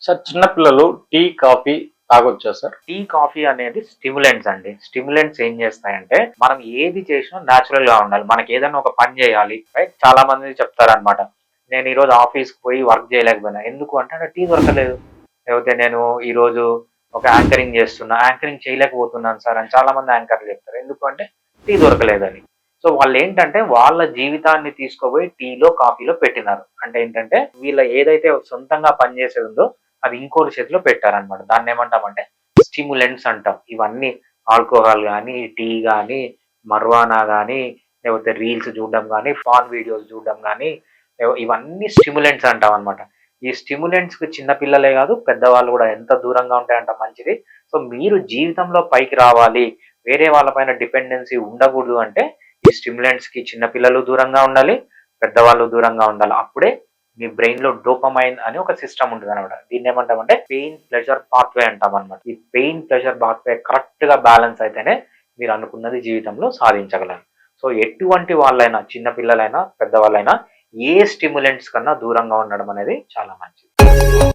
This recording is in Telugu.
సార్ చిన్న పిల్లలు టీ, కాఫీ తాగొచ్చా సార్? టీ, కాఫీ అనేది స్టిమ్యులెంట్స్ అండి. స్టిమ్యులెంట్స్ ఏం చేస్తాయంటే, మనం ఏది చేసినా న్యాచురల్ గా ఉండాలి. మనకి ఏదైనా ఒక పని చేయాలి, రైట్? చాలా మంది చెప్తారనమాట, నేను ఈరోజు ఆఫీస్కి పోయి వర్క్ చేయలేకపోయినా. ఎందుకు అంటే నాకు టీ దొరకలేదు. లేకపోతే నేను ఈరోజు ఒక యాంకరింగ్ చేస్తున్నా, యాంకరింగ్ చేయలేకపోతున్నాను సార్ అని చాలా మంది యాంకర్లు చెప్తారు. ఎందుకు అంటే టీ దొరకలేదని. సో వాళ్ళు ఏంటంటే వాళ్ళ జీవితాన్ని తీసుకుపోయి టీలో, కాఫీలో పెట్టినారు. అంటే ఏంటంటే వీళ్ళ ఏదైతే సొంతంగా పనిచేసేది ఉందో అది ఇంకోటి చేతిలో పెట్టారనమాట. దాన్ని ఏమంటామంటే స్టిమ్యులెంట్స్ అంటాం. ఇవన్నీ ఆల్కహాల్ కానీ, టీ కానీ, మర్వానా కానీ, లేకపోతే రీల్స్ చూడడం కానీ, ఫాన్ వీడియోస్ చూడడం కానీ, ఇవన్నీ స్టిమ్యులెంట్స్ అంటాం అనమాట. ఈ స్టిమ్యులెంట్స్ కి చిన్న పిల్లలే కాదు, పెద్దవాళ్ళు కూడా ఎంత దూరంగా ఉంటాయంట మంచిది. సో మీరు జీవితంలో పైకి రావాలి, వేరే వాళ్ళపైన డిపెండెన్సీ ఉండకూడదు అంటే ఈ స్టిమ్యులెంట్స్ కి చిన్న పిల్లలు దూరంగా ఉండాలి, పెద్దవాళ్ళు దూరంగా ఉండాలి. అప్పుడే మీ బ్రెయిన్ లో డోపమైన్ అని ఒక సిస్టమ్ ఉంటుంది అనమాట. దీన్ని ఏమంటామంటే పెయిన్ ప్లెజర్ పాత్వే అంటాం అనమాట. ఈ పెయిన్ ప్లెజర్ పాత్వే కరెక్ట్ గా బ్యాలెన్స్ అయితేనే మీరు అనుకున్నది జీవితంలో సాధించగలరు. సో ఎటువంటి వాళ్ళైనా, చిన్న పిల్లలైనా, పెద్దవాళ్ళైనా ఏ స్టిమ్యులెంట్స్ కన్నా దూరంగా ఉండడం అనేది చాలా మంచిది.